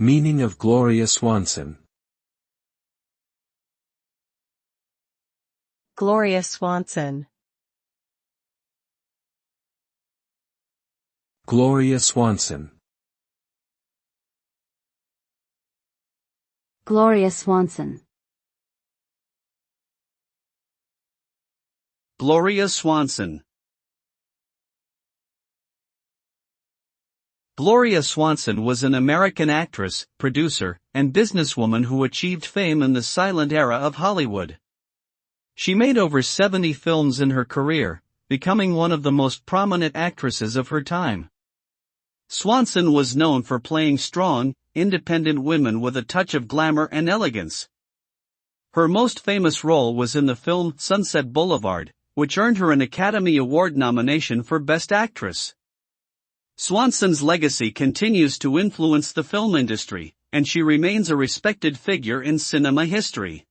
Meaning of Gloria Swanson. Gloria Swanson. Gloria Swanson. Gloria Swanson. Gloria Swanson. Gloria Swanson was an American actress, producer, and businesswoman who achieved fame in the silent era of Hollywood. She made over 70 films in her career, becoming one of the most prominent actresses of her time. Swanson was known for playing strong, independent women with a touch of glamour and elegance. Her most famous role was in the film Sunset Boulevard, which earned her an Academy Award nomination for Best Actress. Swanson's legacy continues to influence the film industry, and she remains a respected figure in cinema history.